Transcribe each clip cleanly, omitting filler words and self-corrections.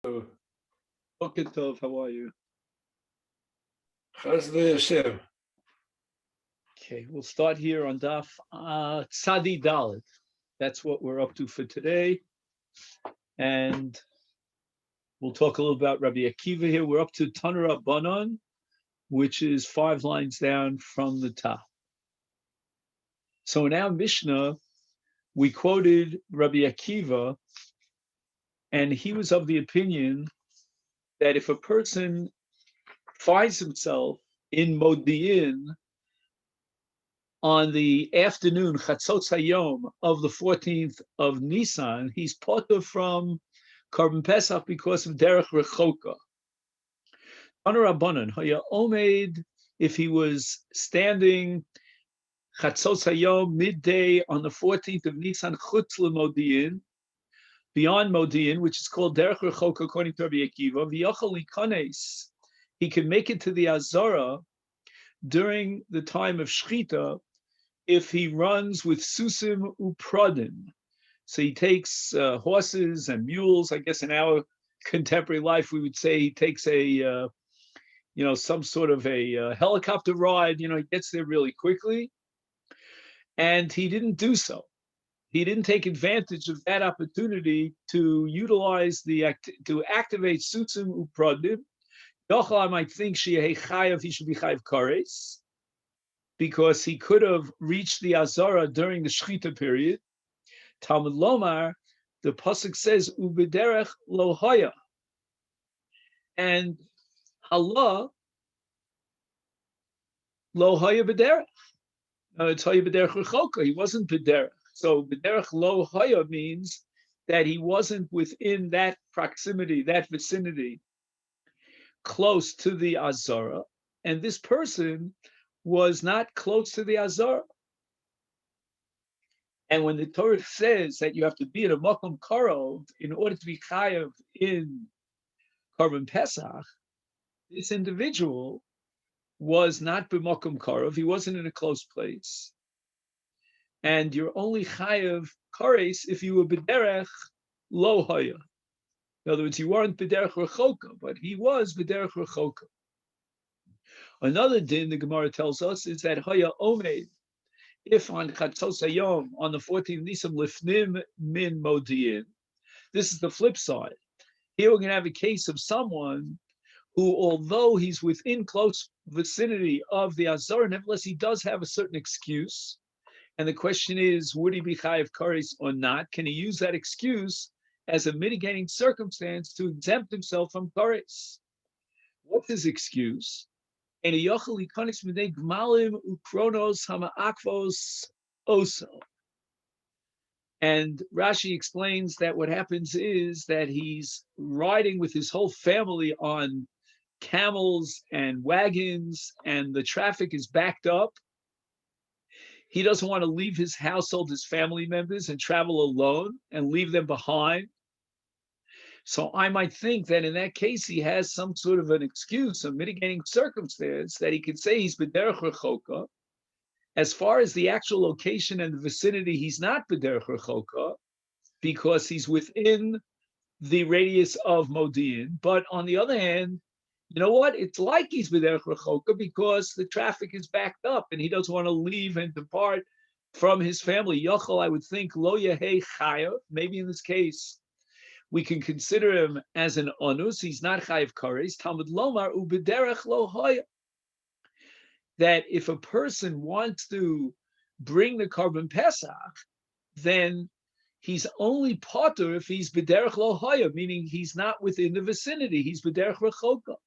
Boker Tov, how are you? Chesed Hashem. Okay, we'll start here on Daf Tzadi Dalet. That's what we're up to for today. And we'll talk a little about Rabbi Akiva here. We're up to Tanur Rabbanon, which is 5 lines down from the top. So in our Mishnah, we quoted Rabbi Akiva, and he was of the opinion that if a person finds himself in Modi'in on the afternoon, Chatzot Hayom, of the 14th of Nisan, he's potter from Korban Pesach because of Derech Rechoka. Tanur Rabbanan, Haya Omed, if he was standing Chatzot Hayom, midday on the 14th of Nisan, Chutz LeModi'in, beyond Modi'in, which is called Derech Rechoka according to Rabbi Akiva, V'yochel Likanes, he can make it to the Azara during the time of Shchita if he runs with Susim Upradim. So he takes horses and mules. I guess in our contemporary life, we would say he takes some sort of a helicopter ride. He gets there really quickly. And he didn't do so. He didn't take advantage of that opportunity to utilize to activate Susim Upradim. Yochel, I might think he should be chayav kares, because he could have reached the Azara during the Shechita period. Talmud Lomar, the pasuk says, "Ubederech lo haya," and Allah lo haya bederech. It's haya bederech rechoka. He wasn't bederech. So bederech lo haya means that he wasn't within that proximity, that vicinity, close to the Azara, and this person was not close to the Azara. And when the Torah says that you have to be in a Makom Karov in order to be chayav in Korban Pesach, this individual was not b'Makom Karov. He wasn't in a close place. And you're only chayav kares if you were b'derech lo haya. In other words, you weren't b'derech rechoka, but he was b'derech rechoka. Another din the Gemara tells us is that haya omed, if on Chatzos Hayom, on the 14th Nisan, lifnim min Modi'in. This is the flip side. Here we're going to have a case of someone who, although he's within close vicinity of the Azara, nevertheless he does have a certain excuse. And the question is, would he be chayav kares or not? Can he use that excuse as a mitigating circumstance to exempt himself from kares? What's his excuse? And Rashi explains that what happens is that he's riding with his whole family on camels and wagons, and the traffic is backed up. He doesn't want to leave his household, his family members, and travel alone and leave them behind. So I might think that in that case, he has some sort of an excuse, a mitigating circumstance that he could say he's b'derech rechoka. As far as the actual location and the vicinity, he's not b'derech rechoka because he's within the radius of Modi'in. But on the other hand, you know what? It's like he's b'derech rechoka because the traffic is backed up and he doesn't want to leave and depart from his family. Yochel, I would think, lo yehei chayav. Maybe in this case, we can consider him as an onus. He's not chayav kares. Talmud lomar ubederech lo hoya. That if a person wants to bring the Korban Pesach, then he's only potter if he's bederech lo hoya, meaning he's not within the vicinity. He's bederech rechoka.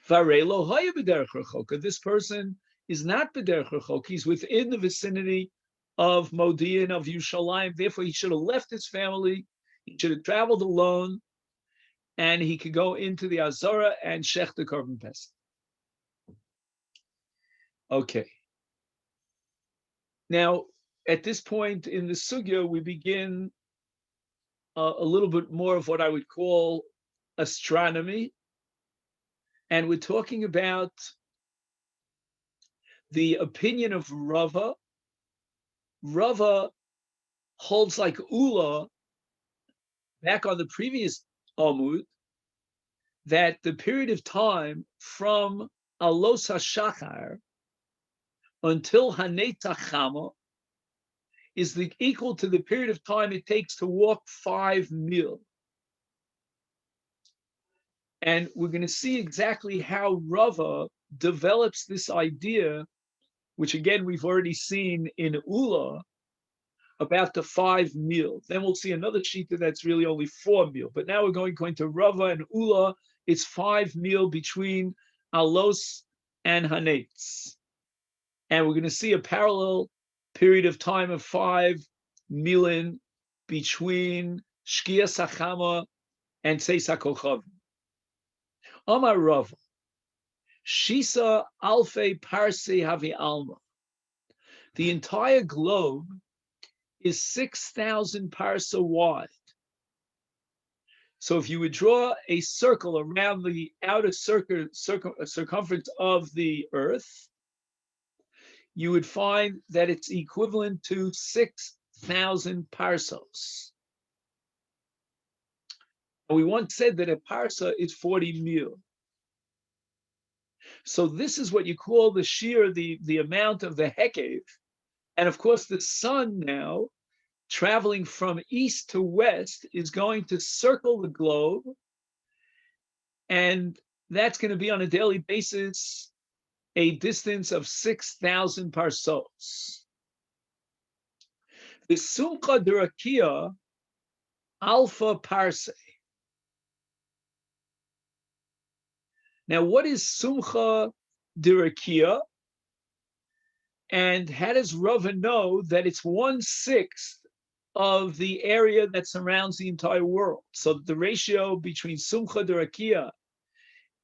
Varei lo hoya bederech rechoka. This person is not bederech rechoka. He's within the vicinity of Modi'in, of Yerushalayim. Therefore, he should have left his family. He should have traveled alone, and he could go into the Azara and shech the Korban Pesach. Okay. Now, at this point in the sugya, we begin a little bit more of what I would call astronomy, and we're talking about the opinion of Rava. Rava holds like Ula. Back on the previous Amud, that the period of time from Alos HaShachar until Hanetachama is equal to the period of time it takes to walk 5 mil. And we're going to see exactly how Rava develops this idea, which again we've already seen in Ula, about the 5 mil. Then we'll see another shita that's really only 4 mil. But now we're going to Rava and Ula. It's 5 mil between Alos and Hanetz. And we're going to see a parallel period of time of 5 milin between Shkia Sachama and Tzeis HaKochavim. Amar Rava, Shisa Alfei Parse Havi Alma. The entire globe is 6,000 parsa wide. So if you would draw a circle around the outer circumference of the Earth, you would find that it's equivalent to 6,000 parsos. And we once said that a parsa is 40 mil. So this is what you call the shear, the amount of the hekev. And of course, the sun now, traveling from east to west, is going to circle the globe. And that's going to be on a daily basis a distance of 6,000 parsos. The Sumcha Durakia Alpha Parse. Now, what is Sumcha Durakia? And how does Rava know that it's 1/6 of the area that surrounds the entire world? So the ratio between Sumcha Durakia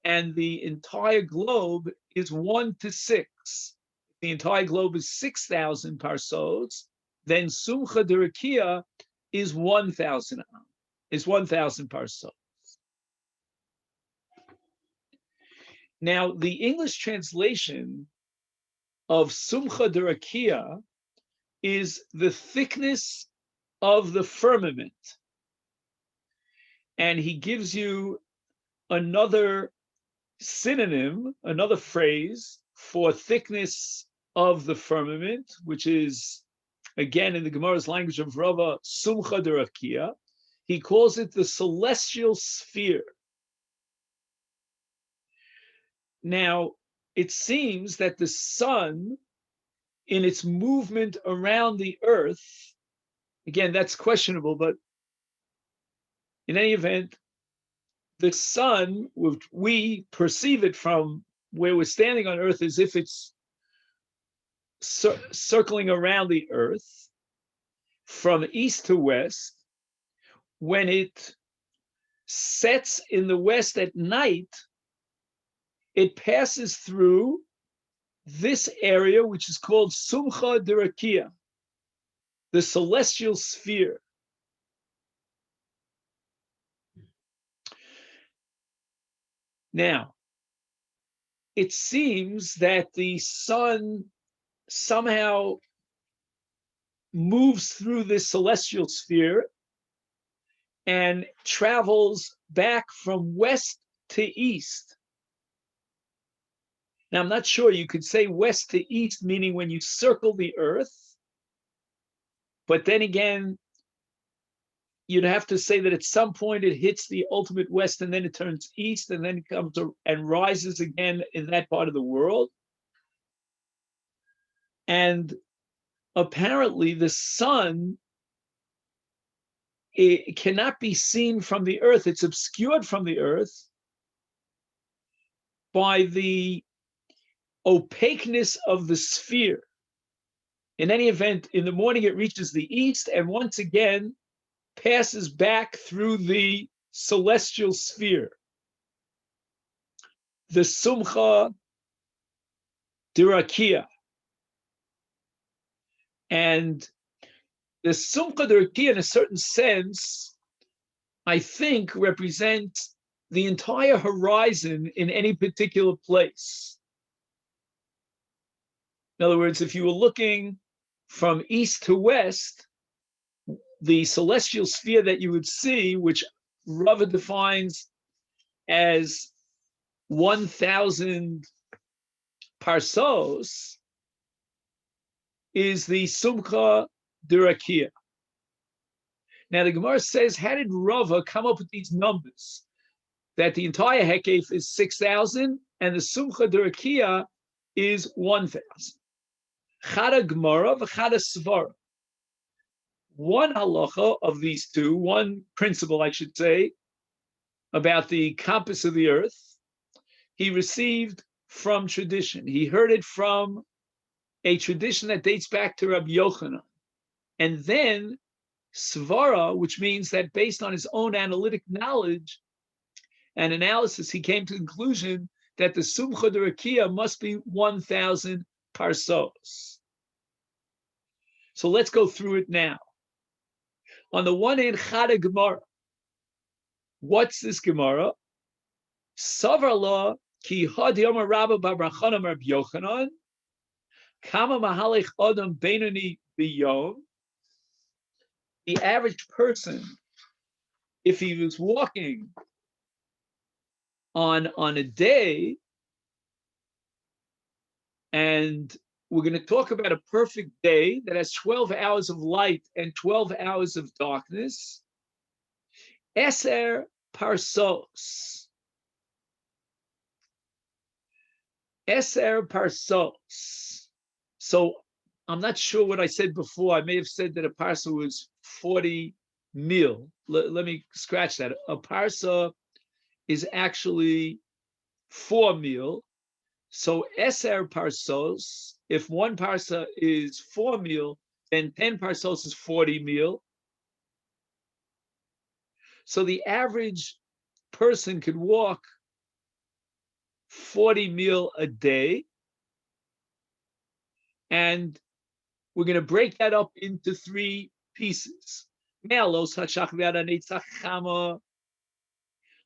and the entire globe is 1:6. The entire globe is 6,000 parsos. Then Sumcha Durakia is 1,000 parsos. Now, the English translation of Sumcha Durakia is the thickness of the firmament. And he gives you another synonym, another phrase for thickness of the firmament, which is, again, in the Gemara's language of Rava, Sumcha Durakia. He calls it the celestial sphere. Now, it seems that the sun, in its movement around the earth, again, that's questionable, but in any event, the sun, we perceive it from where we're standing on earth as if it's circling around the earth from east to west. When it sets in the west at night, it passes through this area, which is called Sumcha Durakia, the celestial sphere. Now, it seems that the sun somehow moves through this celestial sphere and travels back from west to east. Now, I'm not sure you could say west to east, meaning when you circle the earth, but then again, you'd have to say that at some point it hits the ultimate west and then it turns east and then comes and rises again in that part of the world. And apparently the sun, it cannot be seen from the earth. It's obscured from the earth by the opaqueness of the sphere. In any event, in the morning it reaches the east and once again passes back through the celestial sphere. The Sumcha Durakia. And the Sumcha Durakia, in a certain sense, I think represents the entire horizon in any particular place. In other words, if you were looking from east to west, the celestial sphere that you would see, which Rava defines as 1,000 parsos is the Sumcha Durakia. Now the Gemara says, how did Rava come up with these numbers? That the entire Hekef is 6,000 and the Sumcha Durakia is 1,000. Chada Gemara v'chada Svara. One halacha of these two, one principle, I should say, about the compass of the earth, he received from tradition. He heard it from a tradition that dates back to Rabbi Yochanan. And then Svara, which means that based on his own analytic knowledge and analysis, he came to the conclusion that the Sumcha Durakia must be 1,000 parsos. So let's go through it now. On the one hand, Chada Gemara. What's this Gemara? Savar la ki had yom Rabba bar Brachana Rabbi Yochanan kama mahalech adam beinoni biyom. The average person, if he was walking on a day, and we're going to talk about a perfect day that has 12 hours of light and 12 hours of darkness, eser parsos. Eser parsos. So I'm not sure what I said before. I may have said that a parsa was 40 mil. Let me scratch that. A parsa is actually 4 mil. So eser parsos, if one parsa is 4 mil, then 10 parsos is 40 mil. So the average person could walk 40 mil a day. And we're going to break that up into 3 pieces.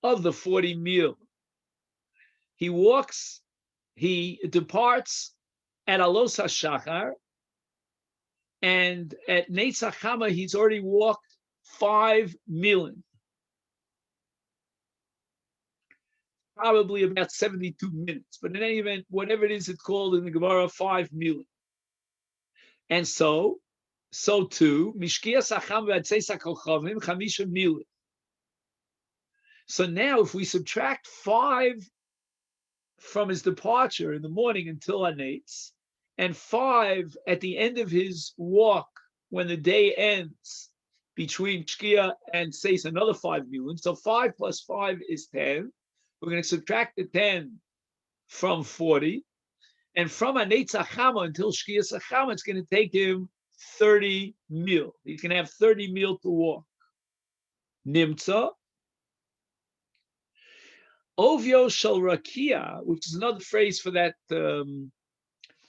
Of the 40 mil, he departs at Alos HaShachar, and at Neitzach Chama, he's already walked 5 milin. Probably about 72 minutes. But in any event, whatever it is, it's called in the Gemara 5 milin. And so too, Mishkias Acham v'Atzeis HaKochavim Chamisha milin. So now, if we subtract 5 from his departure in the morning until Hanetz, and 5 at the end of his walk when the day ends between Shkia and Seis, another 5 milin. So 5 plus 5 is 10. We're going to subtract the 10 from 40. And from Hanetz Achama until Shkia Achama, it's going to take him 30 mil. He's going to have 30 mil to walk. Nimtza. Ovyo shel rakia, which is another phrase for that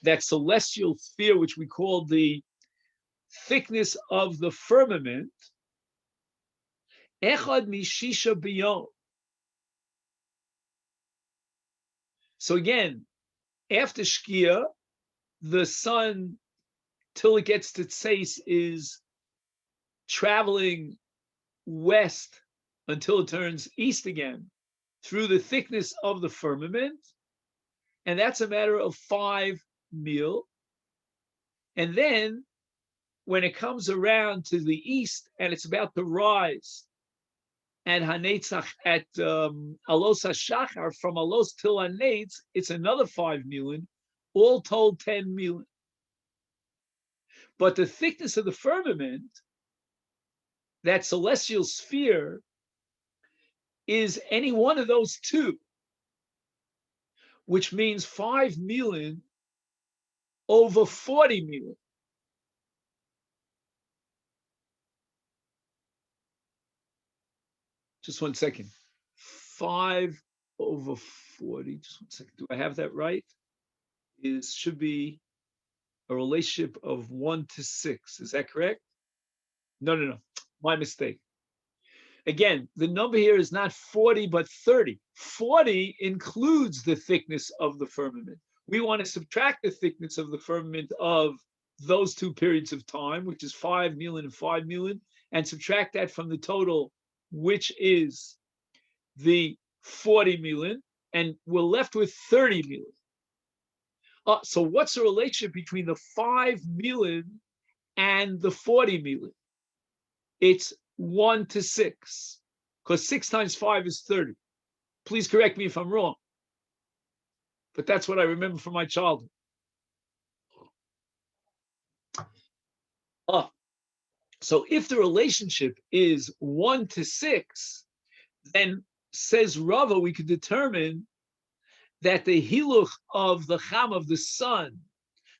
that celestial sphere, which we call the thickness of the firmament. Echad mishisha biyom. So again, after Shkia, the sun, till it gets to Tseis, is traveling west until it turns east again through the thickness of the firmament. And that's a matter of 5 mil. And then when it comes around to the east and it's about to rise, and Hanetzach at Alos HaShachar, from Alos till Hanetz, it's another 5 milin, all told 10 milin. But the thickness of the firmament, that celestial sphere, is any one of those 2, which means 5 milin over 40 milin. Just 1 second. 5 over 40. Just 1 second. Do I have that right? Should be a relationship of 1 to 6. Is that correct? No. My mistake. Again, the number here is not 40, but 30. 40 includes the thickness of the firmament. We want to subtract the thickness of the firmament of those 2 periods of time, which is 5 milin and 5 milin, and subtract that from the total which is the 40 milin, and we're left with 30 milin. So what's the relationship between the 5 milin and the 40 milin? It's 1 to 6, because 6 times 5 is 30. Please correct me if I'm wrong, but that's what I remember from my childhood. So if the relationship is 1 to 6, then says Rava, we could determine that the hiluch of the cham of the sun,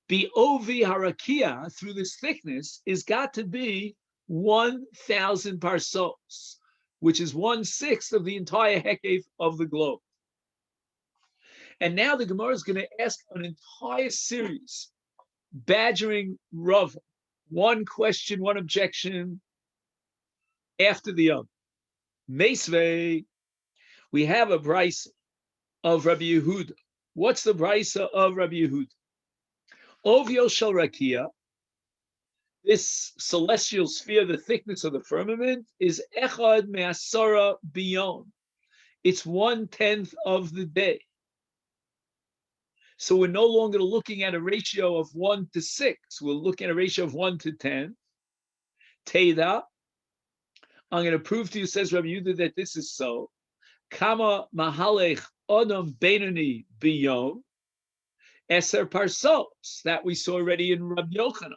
be ovi harakia, through this thickness, is got to be 1,000 parsos, which is 1/6 of the entire hekef of the globe. And now the Gemara is going to ask an entire series, badgering Rava, one question, one objection after the other. Mesve, we have a brisa of Rabbi Yehuda. What's the brisa of Rabbi Yehuda? Ovio shel rakia, this celestial sphere, the thickness of the firmament, is echad me'asara biyon. It's 1/10 of the day. So we're no longer looking at a ratio of 1 to 6. We're looking at a ratio of 1 to 10. Teda, I'm going to prove to you, says Rabbi Yehuda, that this is so. Kama mahalech odom benoni biyom eser parsos, that we saw already in Rabbi Yochanan,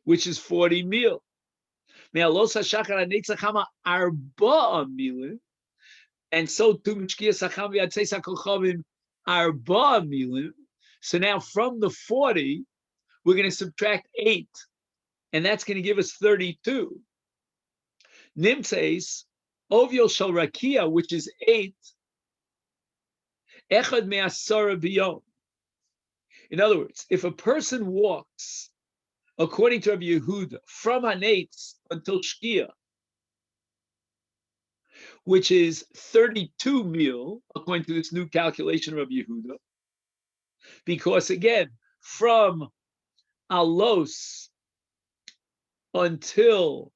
which is 40 mil. Me'alos hashachar hanetzach hama arba'a milin, and so to mishkias hacham v'yatzeis hakochavim arba'a milin. So now from the 40, we're going to subtract 8, and that's going to give us 32. Nimtzeis ovio shel rakia, which is 8, echad me'asara biyom. In other words, if a person walks, according to Rabbi Yehuda, from Hanetz until Shkia, which is 32 mil, according to this new calculation of Rabbi Yehuda, because again, from Alos until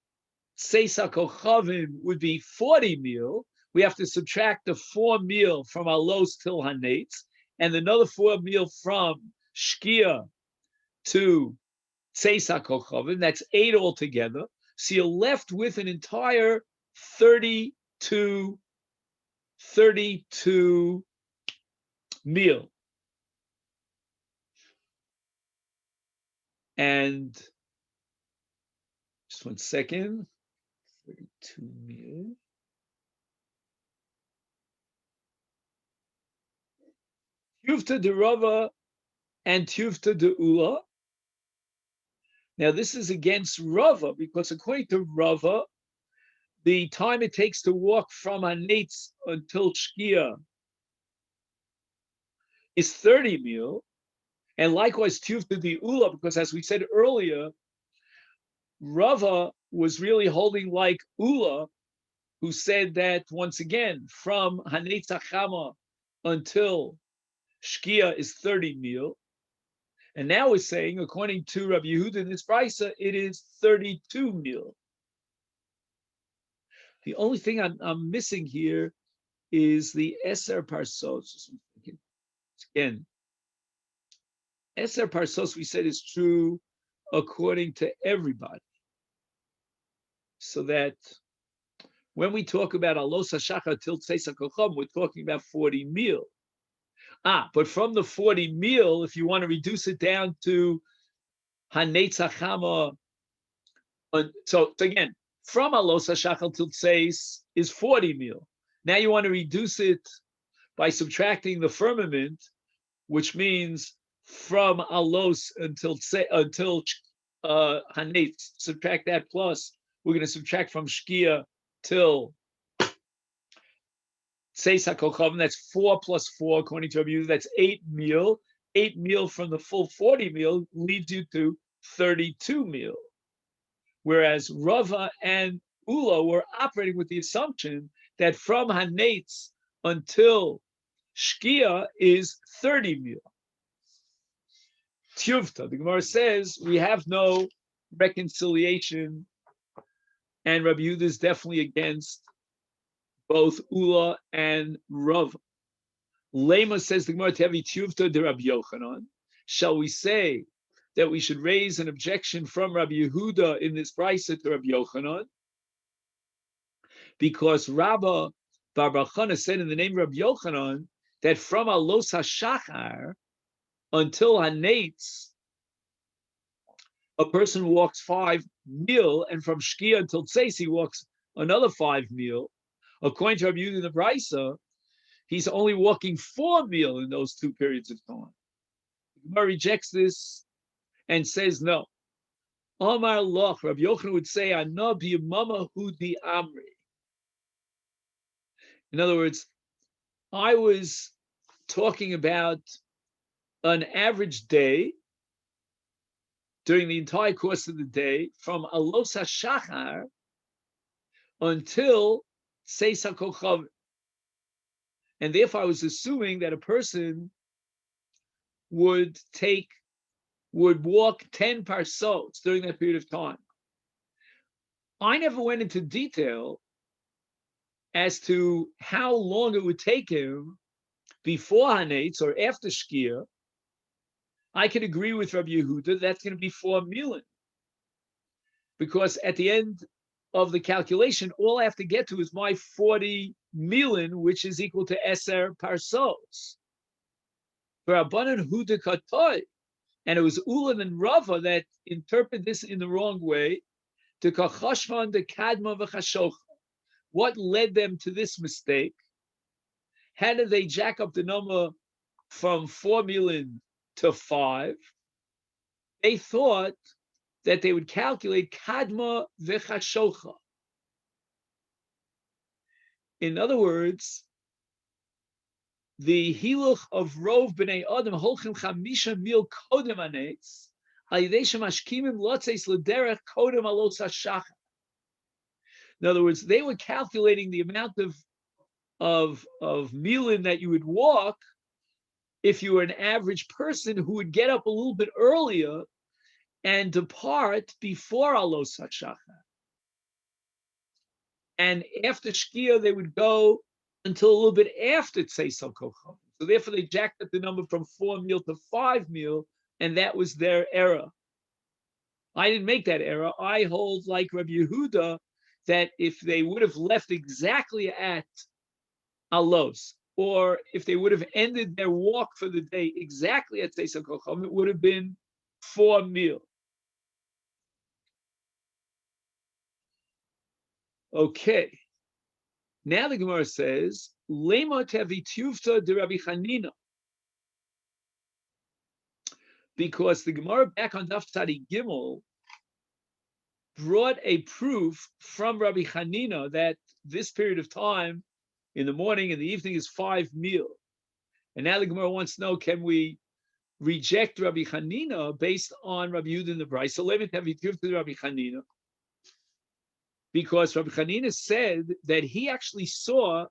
Seisa Kochavim would be 40 mil, we have to subtract the 4 mil from Alos till Hanetz, and another 4 mil from Shkia to Seisa Kochavim, that's 8 altogether. So you're left with an entire 32 mil. And just 1 second, 32 mil. Tuvta de Rava and Tuvta de Ula. Now this is against Rava, because according to Rava, the time it takes to walk from Hanetz until Shkia is 30 mil, and likewise Tuvta de Ula, because as we said earlier, Rava was really holding like Ula, who said that once again, from Hanetz Hachama until Shkia is 30 mil. And now we're saying, according to Rabbi Yehuda in this brisa, it is 32 mil. The only thing I'm missing here is the Eser Parsos. Again, Eser Parsos, we said, is true according to everybody. So that when we talk about Alos HaShachar till Tzeisa Kocham, we're talking about 40 mil. But from the 40 mil, if you want to reduce it down to Hanetz Hachama, so again, from Alos HaShachar till Tzeis is 40 mil. Now you want to reduce it by subtracting the firmament, which means from Alos until Hanetz, subtract that plus, we're going to subtract from Shkia till Seis HaKochavim, that's 4 plus 4, according to Rabbi Yehuda, that's 8 mil. 8 mil from the full 40 mil leads you to 32 mil. Whereas Rava and Ula were operating with the assumption that from Hanetz until Shkia is 30 mil. Tuvta, the Gemara says, we have no reconciliation, and Rabbi Yehuda is definitely against both Ula and Rav. Lema says the Gemara Tevi Tuvta de Rabbi Yochanan. Shall we say that we should raise an objection from Rabbi Yehuda in this brisa to Rabbi Yochanan? Because Rabba Bar Chana said in the name of Rabbi Yochanan that from Alos HaShachar until Hanetz, a person walks 5 mil, and from Shkia until Tzeis he walks another 5 mil. According to Rabbi Yehuda in the brisa, he's only walking 4 mil in those 2 periods of time. The Gemara rejects this and says no. Amar Loch, Rabbi Yochanan would say, Ana b'yamama hudi amri. In other words, I was talking about an average day during the entire course of the day from Alos HaShachar until Tzeis HaKochav. And therefore I was assuming that a person would walk 10 parsots during that period of time. I never went into detail as to how long it would take him before Hanetz or after Shkia. I could agree with Rabbi Yehuda that's going to be 4 milin, because at the end of the calculation, all I have to get to is my 40 milin, which is equal to Eser parsos. For Rabbanan Huda Katoy, and it was Ulan and Rava that interpret this in the wrong way. To Kachashvan de Kadma v'Chashocha. What led them to this mistake? How did they jack up the number from 4 milin to 5? They thought that they would calculate Kadma v'Chashocha. In other words, the hiluch of Rov b'nei Adam holchim 5 mil kodem anetz alidei shemashkimim lotzeis l'derech kodem alos hashachar. In other words, they were calculating the amount of milin that you would walk if you were an average person who would get up a little bit earlier and depart before alos hashachar. And after Shkia, they would go until a little bit after Tzeis HaKochav. So therefore, they jacked up the number from 4 mil to 5 mil, and that was their error. I didn't make that error. I hold, like Rabbi Yehuda, that if they would have left exactly at Alos, or if they would have ended their walk for the day exactly at Tzeis HaKochav, it would have been 4 mil. Okay. Now the Gemara says, Lema tevi tuvta de Rabbi Chanina. Because the Gemara back on Daf Tzadi Gimel brought a proof from Rabbi Chanina that this period of time in the morning and the evening is 5 mil. And now the Gemara wants to know, can we reject Rabbi Chanina based on Rabbi Yehuda in the Brayso? So Lema tevi tuvta de Rabbi Chanina. Because Rabbi Chanina said that he actually saw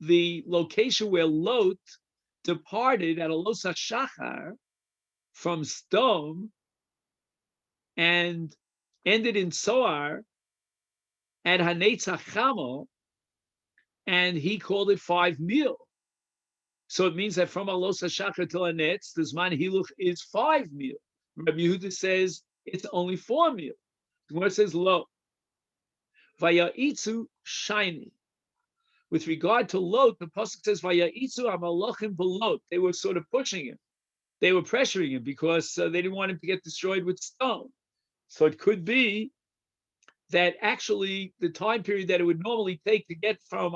the location where Lot departed at Alos HaShachar from Sdom and ended in Soar at Hanetz HaChamel, and he called it 5 mil. So it means that from Alos HaShachar till Hanetz, the Zman Hiluch is 5 mil. Rabbi Yehuda says it's only 4 mil. The Gemara says Lo. Vaya'itzu shiny. With regard to Lot, the pasuk says Vaya'itzu amalachim b'Lot. They were sort of pushing him. They were pressuring him because they didn't want him to get destroyed with stone. So it could be that actually the time period that it would normally take to get from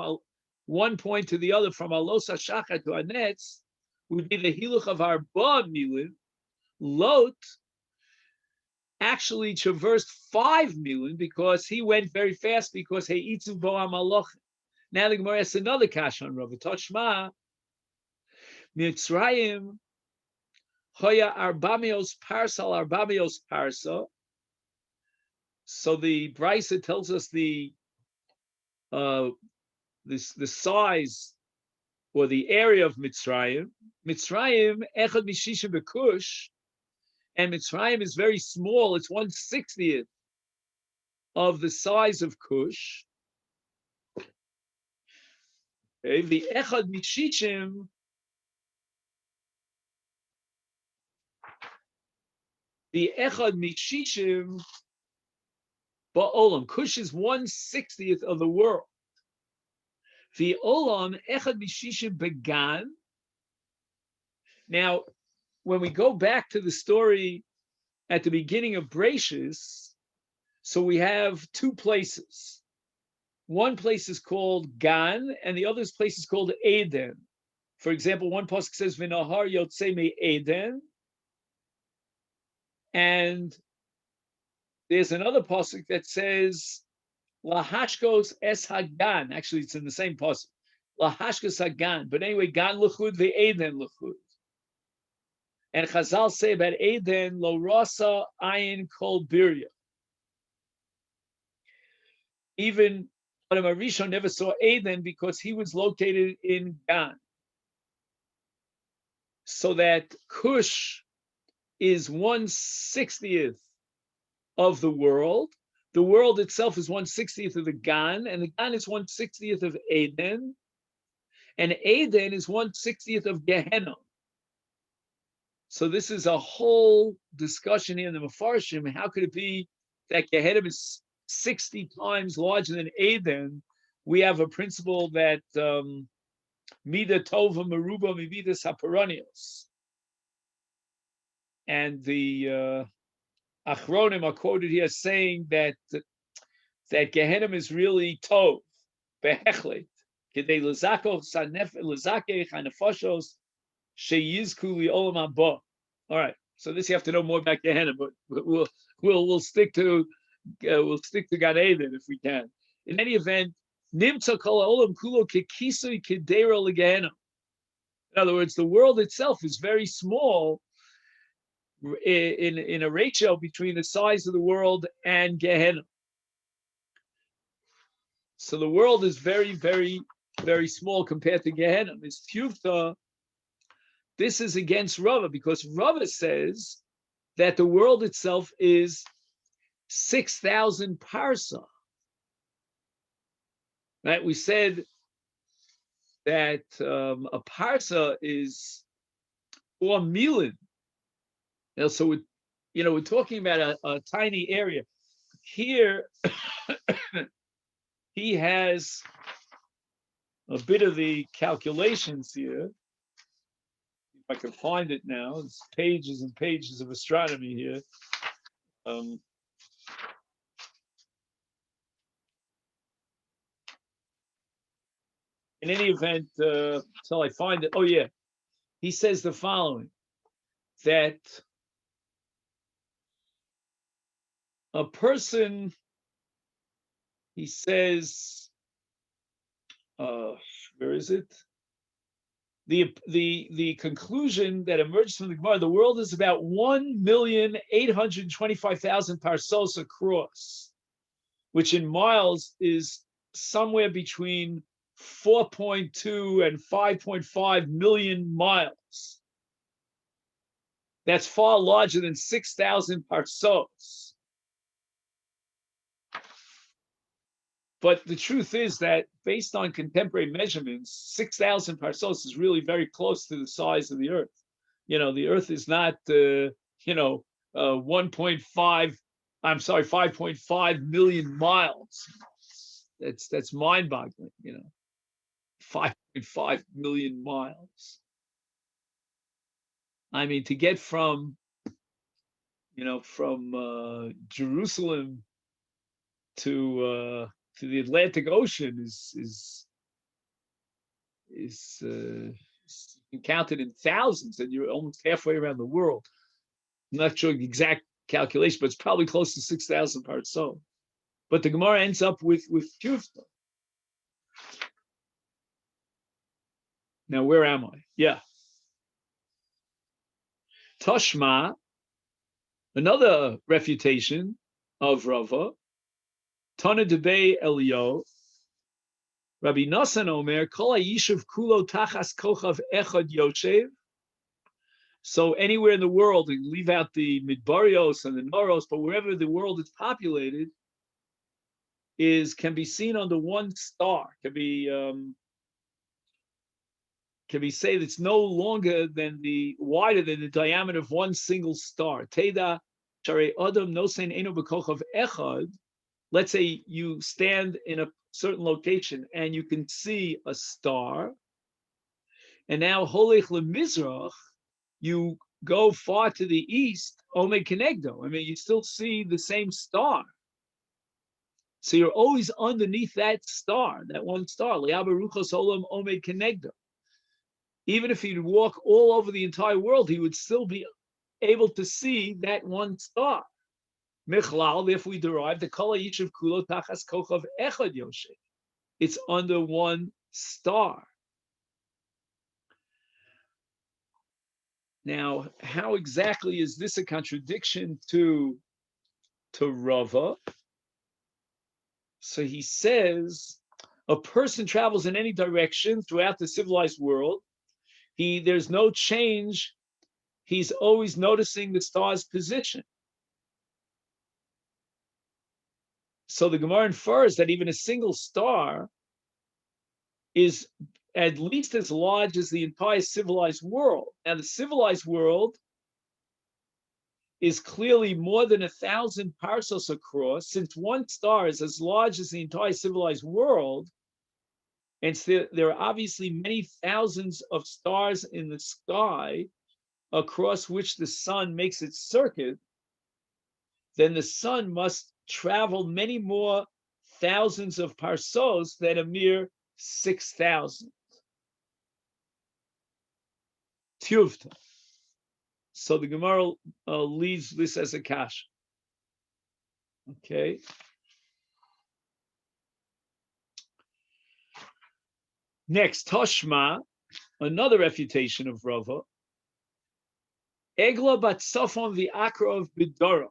one point to the other, from Alos HaShachar to Hanetz, would be the hiluch of Arba milin. Lot actually traversed 5 milin because he went very fast because He'itzu bo amalach. Now the Gemara has another kash on Rav Toshma. Mitzrayim hoya arbamios parsa. So the Brisa tells us the size or the area of Mitzrayim. Mitzrayim echad mishishim bekush. And Mitzrayim is very small. It's 1/60th of the size of Kush. Okay, the echad mishishim. The echad mishishim ba'olam. Kush is 1/60th of the world. The olam echad mishishim began. Now, when we go back to the story at the beginning of Bereshis, so we have two places. One place is called Gan, and the other place is called Eden. For example, one pasuk says "V'nahar yotzei me Eden," and there's another pasuk that says "Lahashkos es Hagan." Actually, it's in the same pasuk, "Lahashkos Hagan." But anyway, Gan luchud ve'Eden luchud. And Chazal say about Eden, "Lo rasa ayin kol birya." Even Adam Arishon never saw Eden because he was located in Gan. So that Cush is 1/60th of the world. The world itself is 1/60th of the Gan, and the Gan is 1/60th of Eden, and Eden is 1/60th of Gehenna. So this is a whole discussion here in the Mefarshim. How could it be that Gehenna is 60 times larger than Eden? We have a principle that Mida Tova Meruba Mividas Haparanios. And the Achronim are quoted here saying that Gehenna is really Tov, Behechlet, Kedei Lezako Lezake Chanefashos Sheyizku Olam Haba. All right, so this you have to know more about Gehenna, but we'll stick to Gan Eden if we can. In any event, Nimtza Kol Olam Kulo Kekisui Kedera LeGehenna. In other words, the world itself is very small in a ratio between the size of the world and Gehenna. So the world is very, very, very small compared to Gehenna. This Tufta, this is against Rava because Rava says that the world itself is 6,000 parsa. Right? We said that a parsa is 4 milin. Now, so we're talking about a tiny area. Here, he has a bit of the calculations here. If I can find it now, it's pages and pages of astronomy here. In any event, until I find it, oh yeah, he says the following, that a person, he says, where is it? The conclusion that emerges from the Gemara, the world is about 1,825,000 parsos across, which in miles is somewhere between 4.2 and 5.5 million miles. That's far larger than 6,000 parsos. But the truth is that based on contemporary measurements, 6,000 parsos is really very close to the size of the Earth. The Earth is not, 5.5 million miles. That's mind-boggling, 5.5 million miles. I mean, to get from Jerusalem to the Atlantic Ocean is counted in thousands, and you're almost halfway around the world. I'm not sure the exact calculation, but it's probably close to 6,000 parso. But the Gemara ends up with Tufta. Now, where am I? Yeah. Toshma, another refutation of Rava. Tana debei Elio. Rabbi Nosson Omer, Kol HaYishuv Kulo Tachas Kochav Echad Yoshev. So anywhere in the world, you leave out the Midbarios and the Noros, but wherever the world is populated, can be seen under one star. Can be can be said it's no longer than wider than the diameter of one single star. Teda shari adam nosein eno b'kochav echad. Let's say you stand in a certain location and you can see a star, and now holech lemizrach, you go far to the east, ome kenegdo. I mean, you still see the same star. So you're always underneath that star, that one star. Even if he'd walk all over the entire world, he would still be able to see that one star. Michlal, if we derive the kala yishuv kulo tachas kochav echad yoshe, it's under one star. Now, how exactly is this a contradiction to Rava? So he says, a person travels in any direction throughout the civilized world. There's no change. He's always noticing the star's position. So the Gemara infers that even a single star is at least as large as the entire civilized world. Now, the civilized world is clearly more than 1,000 parsos across. Since one star is as large as the entire civilized world, and so there are obviously many thousands of stars in the sky across which the sun makes its circuit, then the sun must travel many more thousands of parsos than a mere 6,000. Tuvta. So the Gemara leaves this as a kasha. Okay. Next, Toshma, another refutation of Rava. Egla bat Safon v'Akra of Bidoro.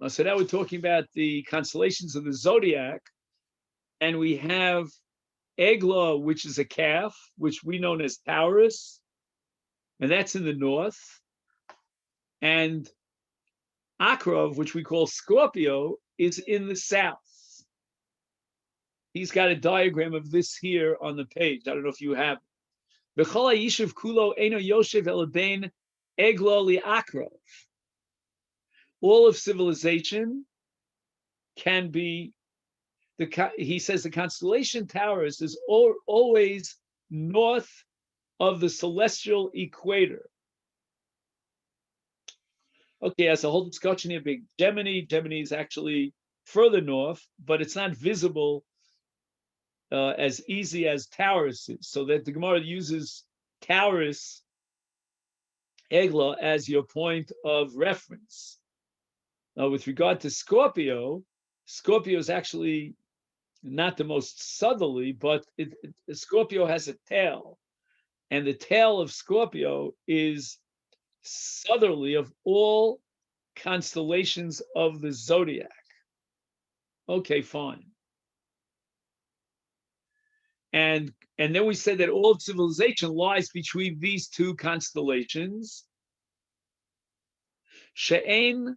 So now we're talking about the constellations of the zodiac, and we have Egla, which is a calf, which we know as Taurus, and that's in the north. And Akrav, which we call Scorpio, is in the south. He's got a diagram of this here on the page. I don't know if you have it. B'chol ha'yishuv kulo eino yoshev elabein eglo li'akrav. All of civilization can be, he says the constellation Taurus is always north of the celestial equator. Okay, as a whole discussion here, big Gemini. Gemini is actually further north, but it's not visible as easy as Taurus is. So that the Gemara uses Taurus, Egla, as your point of reference. Now, with regard to Scorpio, Scorpio is actually not the most southerly, but Scorpio has a tail. And the tail of Scorpio is southerly of all constellations of the zodiac. Okay, fine. And then we said that all civilization lies between these two constellations. She'en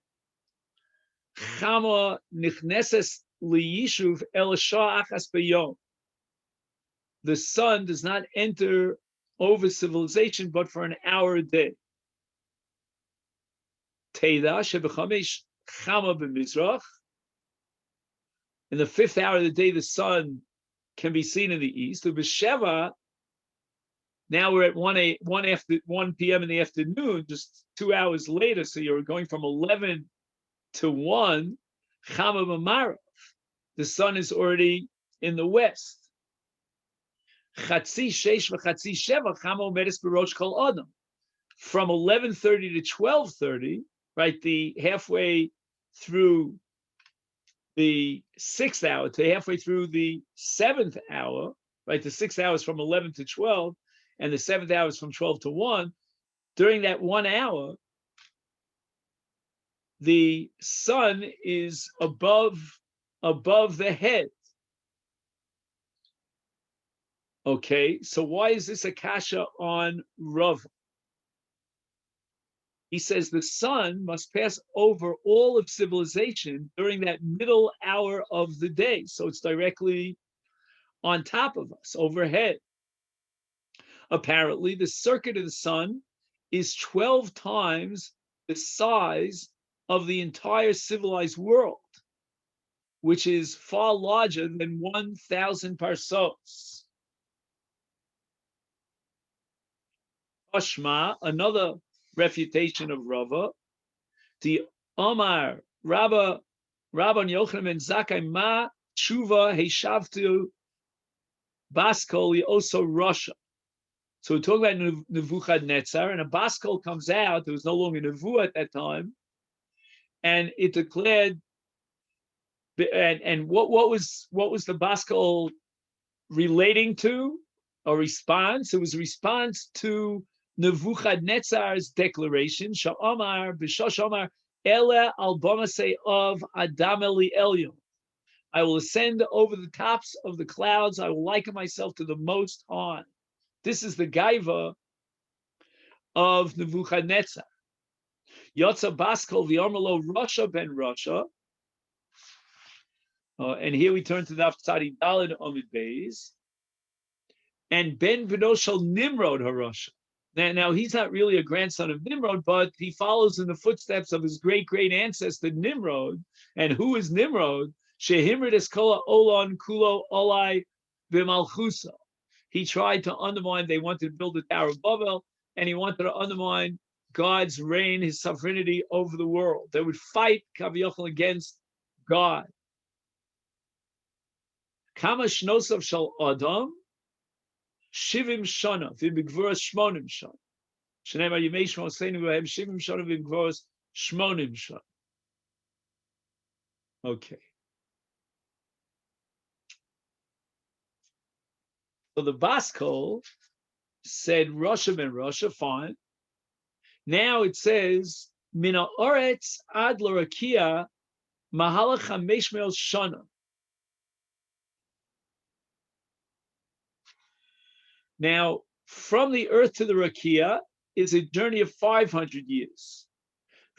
chama nichneses liyishuv el shah achas b'yom. The sun does not enter over civilization, but for an hour a day. Teida shebechamesh chama b'mizrach. In the 5th hour of the day, the sun can be seen in the east. B'sheva, now we're at 1 p.m. in the afternoon, just 2 hours later. So you're going from 11 to 1. Chama b'marav. The sun is already in the west. Chatzi sheish v'chatzi sheva chama omedes b'rosh kol adam. From 11:30 to 12:30, right, the halfway through the 6th hour to halfway through the 7th hour, right? The 6th hour is from 11 to 12, and the 7th hour is from 12 to 1. During that 1 hour, the sun is above the head. Okay, so why is this a kasha on Rav? He says the sun must pass over all of civilization during that middle hour of the day. So it's directly on top of us, overhead. Apparently, the circuit of the sun is 12 times the size of the entire civilized world, which is far larger than 1,000 parsos. Oshma, another refutation of Rava, the Omar Rabban Yochanan ben Zakkai ma tshuva heshavtu baskol also Russia. So we're talking about Nebuchadnezzar, and a baskol comes out. There was no longer Nevu at that time, and it declared. And what was the baskol relating to? A response. It was a response to Nebuchadnezzar's declaration. Sha'amar b'shosh Omar ele al bomasei of Adam Eli Elyon. I will ascend over the tops of the clouds. I will liken myself to the Most High. This is the gaiva of Nebuchadnezzar. Yotza Baskol v'Yomelo Rasha ben Rasha. And here we turn to the Tzadi Daled Omid Beis. And Ben Beno Shel Nimrod Harasha. Now he's not really a grandson of Nimrod, but he follows in the footsteps of his great ancestor Nimrod. And who is Nimrod? Shehimrid Eskola Olon Kulo Olai B'Malchusa. He tried to undermine. They wanted to build the Tower of Babel, and he wanted to undermine God's reign, his sovereignty over the world. They would fight Kaviyachal against God. Kama Shnosav Shal Adam. Shivim Shana, V'Migvoras Shmonim Shana. Shneimar Yimei Shmo Seinu V'Hem Shivim Shana V'Migvoras Shmonim Shana. Okay. So the Baskol said Rasha ben Rasha, fine. Now it says Mina Oretz Ad L'Rakia Mahalach Hamesh Me'el Shana. Now, from the earth to the Rakia is a journey of 500 years.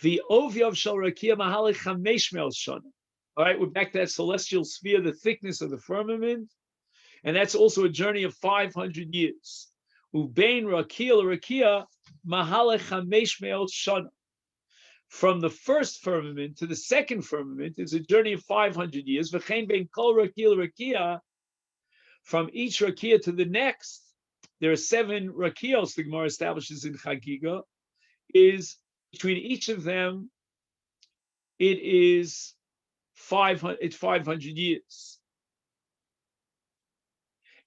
The Ovyav Shal Rakia Mahalach Hamesh Me'el Shana. All right, we're back to that celestial sphere, the thickness of the firmament, and that's also a journey of 500 years. Ubein Rakia Rakia Mahalach Hamesh Me'el Shana. From the first firmament to the second firmament is a journey of 500 years. V'chein bein kol Rakia Rakia. From each Rakia to the next, there are 7 Rakios, the Gemara establishes in Chagiga, is between each of them, it is 500 years.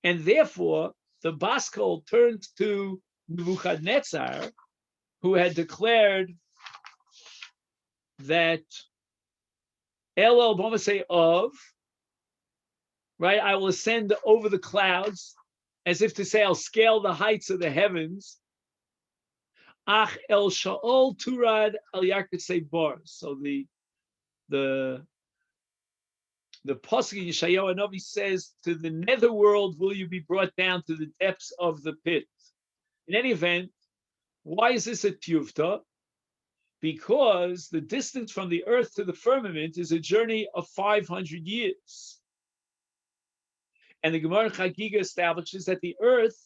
And therefore, the Baskol turns to Nebuchadnezzar, who had declared that El Bomasei of, right, I will ascend over the clouds, as if to say, I'll scale the heights of the heavens. Ach el Shaol Turad al Yarkasei Bar. So the Pasuk in Yeshayahu Hanavi says, to the netherworld will you be brought down to the depths of the pit. In any event, why is this a tiyuvta? Because the distance from the earth to the firmament is a journey of 500 years. And the Gemara Chagiga establishes that the earth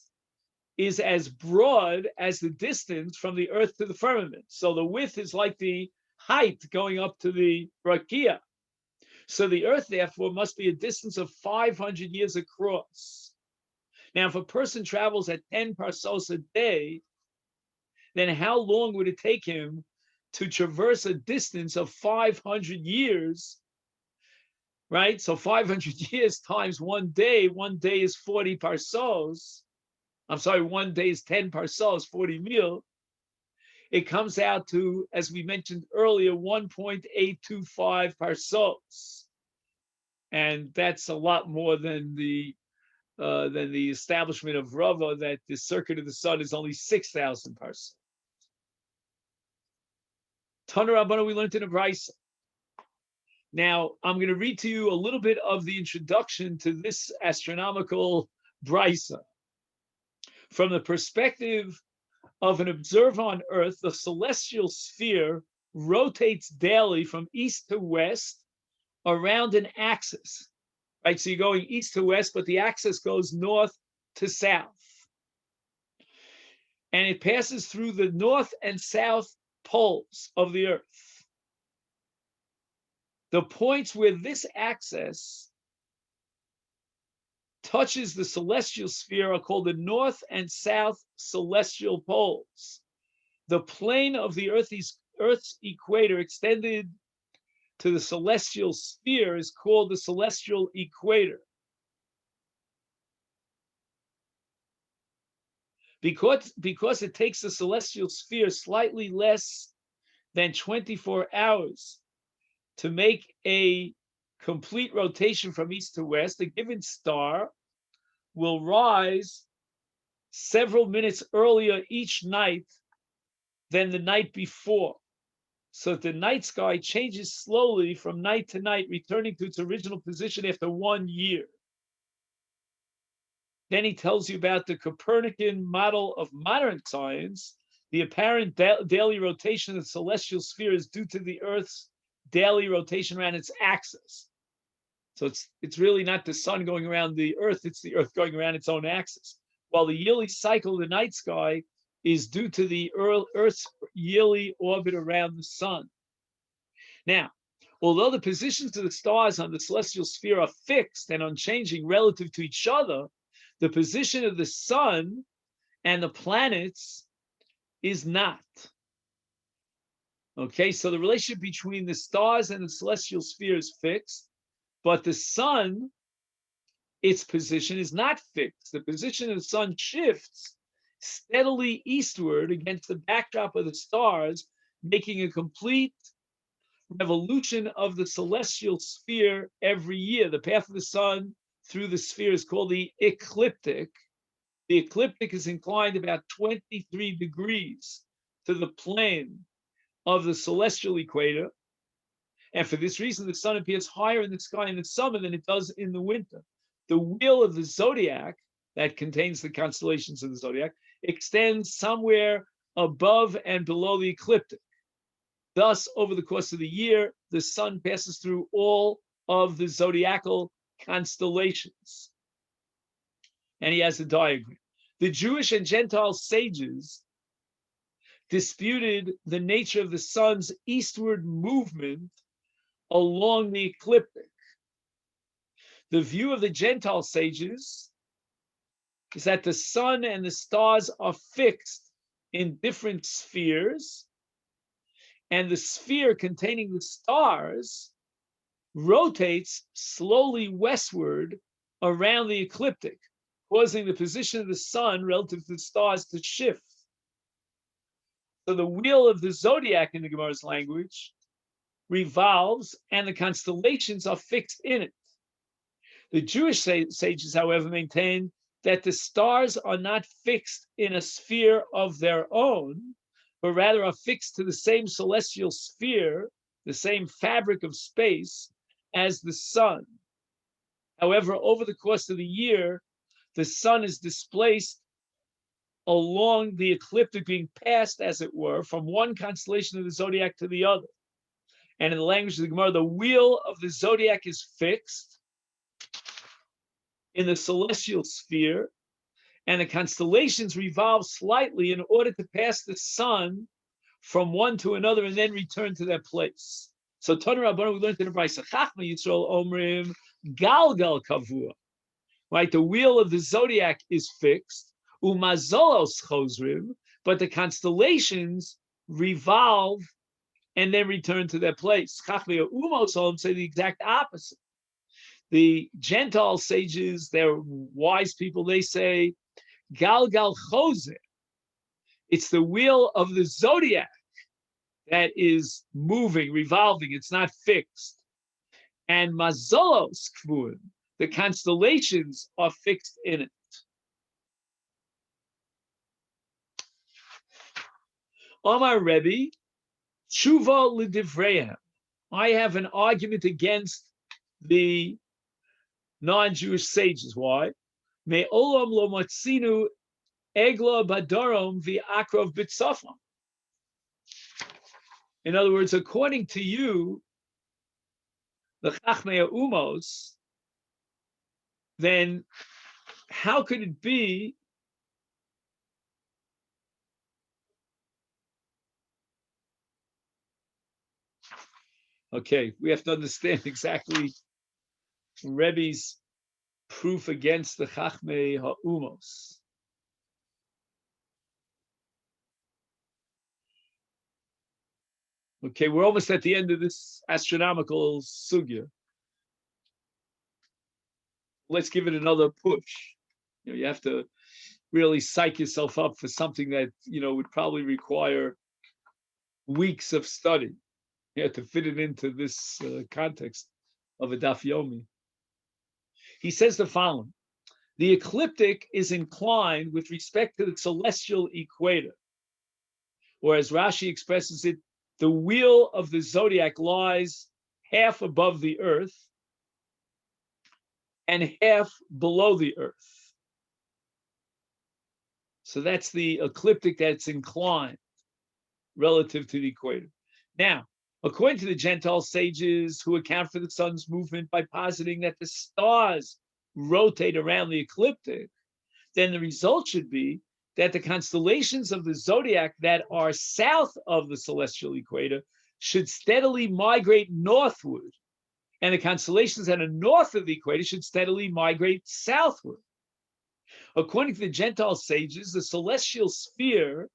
is as broad as the distance from the earth to the firmament. So the width is like the height going up to the Rakia. So the earth, therefore, must be a distance of 500 years across. Now, if a person travels at 10 parsos a day, then how long would it take him to traverse a distance of 500 years? Right? So 500 years times 1 day is 40 parsos. I'm sorry, 1 day is 10 parsos, 40 mil. It comes out to, as we mentioned earlier, 1.825 parsos. And that's a lot more than the establishment of Rava, that the circuit of the sun is only 6,000 parsos. Tana Rabbana, we learned in a Brisa. Now, I'm going to read to you a little bit of the introduction to this astronomical brisa. From the perspective of an observer on Earth, the celestial sphere rotates daily from east to west around an axis. Right? So you're going east to west, but the axis goes north to south. and it passes through the north and south poles of the earth. The points where this axis touches the celestial sphere are called the north and south celestial poles. The plane of the Earth's equator extended to the celestial sphere is called the celestial equator. Because it takes the celestial sphere slightly less than 24 hours to make a complete rotation from east to west, a given star will rise several minutes earlier each night than the night before. So that the night sky changes slowly from night to night, returning to its original position after 1 year. Then he tells you about the Copernican model of modern science. The apparent daily rotation of the celestial sphere is due to the Earth's daily rotation around its axis. So it's really not the sun going around the Earth, it's the Earth going around its own axis. While the yearly cycle of the night sky is due to the Earth's yearly orbit around the sun. Now, although the positions of the stars on the celestial sphere are fixed and unchanging relative to each other, the position of the sun and the planets is not. Okay, so the relationship between the stars and the celestial sphere is fixed, but the sun, its position is not fixed. The position of the sun shifts steadily eastward against the backdrop of the stars, making a complete revolution of the celestial sphere every year. The path of the sun through the sphere is called the ecliptic. The ecliptic is inclined about 23 degrees to the plane of the celestial equator. And for this reason, the sun appears higher in the sky in the summer than it does in the winter. The wheel of the zodiac, that contains the constellations of the zodiac, extends somewhere above and below the ecliptic. Thus, over the course of the year, the sun passes through all of the zodiacal constellations. And he has a diagram. The Jewish and Gentile sages disputed the nature of the sun's eastward movement along the ecliptic. The view of the Gentile sages is that the sun and the stars are fixed in different spheres, and the sphere containing the stars rotates slowly westward around the ecliptic, causing the position of the sun relative to the stars to shift. So the wheel of the zodiac in the Gemara's language revolves and the constellations are fixed in it. The Jewish sages, however, maintain that the stars are not fixed in a sphere of their own, but rather are fixed to the same celestial sphere, the same fabric of space as the sun. However, over the course of the year, the sun is displaced along the ecliptic, being passed, as it were, from one constellation of the zodiac to the other. And in the language of the Gemara, the wheel of the zodiac is fixed in the celestial sphere, and the constellations revolve slightly in order to pass the sun from one to another and then return to their place. So Tanu Rabbanu, we learned in the Brisa, Chachma Yisrael Omrim Galgal Kavua. Right, the wheel of the zodiac is fixed, Umazolos Chosrim, but the constellations revolve and then return to their place. Chachma Umos say the exact opposite. The Gentile sages, they're wise people, they say, Galgal Choser. It's the wheel of the zodiac that is moving, revolving, it's not fixed. And Mazolos Kvuim, the constellations are fixed in it. Omar Rebbe, Tshuva L'Divreihem. I have an argument against the non-Jewish sages. Why? Me olam lo matzinu egla badarom v'akrov b'tzafon. In other words, according to you, the Chachmei Umos, then how could it be Okay, we have to understand exactly Rebbe's proof against the Chachmei Ha'umos. Okay, we're almost at the end of this astronomical sugya. Let's give it another push. You have to really psych yourself up for something that would probably require weeks of study. You have to fit it into this context of a daf yomi. He says the following: the ecliptic is inclined with respect to the celestial equator, or as Rashi expresses it, the wheel of the zodiac lies half above the earth and half below the earth. So that's the ecliptic that's inclined relative to the equator. Now, according to the Gentile sages who account for the sun's movement by positing that the stars rotate around the ecliptic, then the result should be that the constellations of the zodiac that are south of the celestial equator should steadily migrate northward, and the constellations that are north of the equator should steadily migrate southward. According to the Gentile sages, the celestial sphere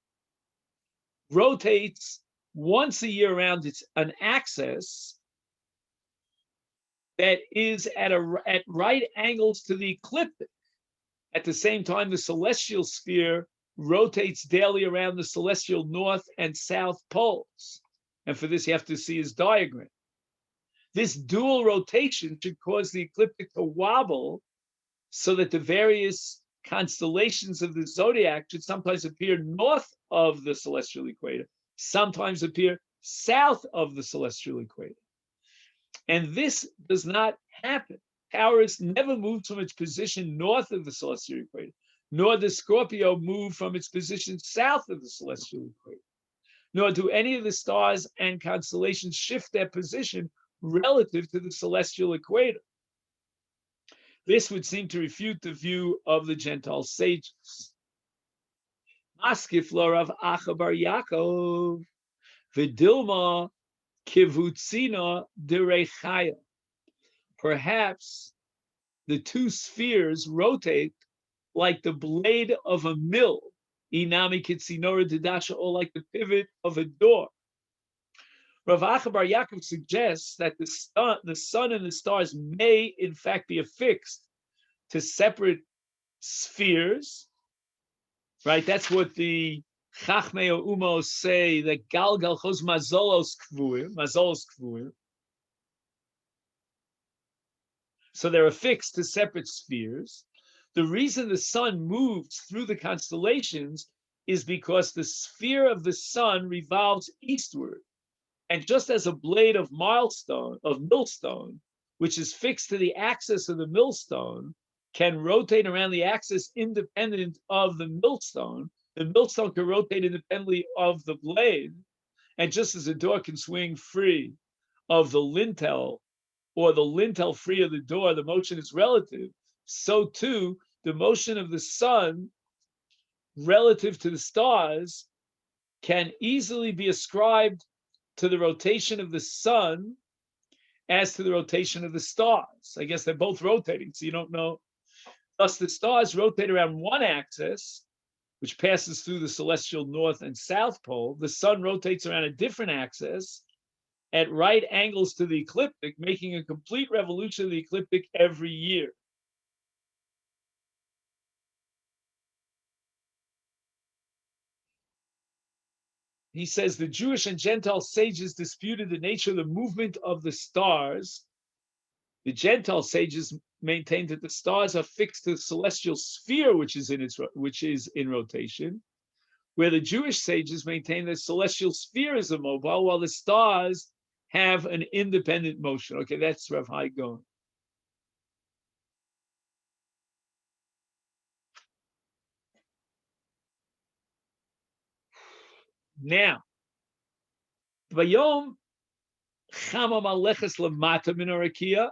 rotates once a year around an axis that is at right angles to the ecliptic. At the same time, the celestial sphere rotates daily around the celestial north and south poles. And for this, you have to see his diagram. This dual rotation should cause the ecliptic to wobble so that the various constellations of the zodiac should sometimes appear north of the celestial equator, sometimes appear south of the celestial equator. And this does not happen. Taurus never moves from its position north of the celestial equator, nor does Scorpio move from its position south of the celestial equator, nor do any of the stars and constellations shift their position relative to the celestial equator. This would seem to refute the view of the Gentile sages. Maskif Lorav Achabar Yaakov, Vidilma Kivutzina Derechaya. Perhaps the two spheres rotate like the blade of a mill, Inami Kitsinora Didasha, or like the pivot of a door. Rav Achabar Yaakov suggests that the sun and the stars may, in fact, be affixed to separate spheres, right? That's what the Chachmei Umos say, that Galgal Chos Mazolos Kvuim. So they're affixed to separate spheres. The reason the sun moves through the constellations is because the sphere of the sun revolves eastward. And just as a blade of millstone, which is fixed to the axis of the millstone, can rotate around the axis independent of the millstone can rotate independently of the blade. And just as a door can swing free of the lintel, or the lintel free of the door, the motion is relative, so too the motion of the sun relative to the stars can easily be ascribed to the rotation of the sun as to the rotation of the stars. I guess they're both rotating, so you don't know. Thus, the stars rotate around one axis, which passes through the celestial north and south pole. The sun rotates around a different axis at right angles to the ecliptic, making a complete revolution of the ecliptic every year. He says the Jewish and Gentile sages disputed the nature of the movement of the stars. The Gentile sages maintained that the stars are fixed to the celestial sphere, which is in rotation, where the Jewish sages maintain that the celestial sphere is immobile, while the stars have an independent motion. Okay, that's Rav Hai going. Now, Vayom Chama Maleches Lamata Min Arakia.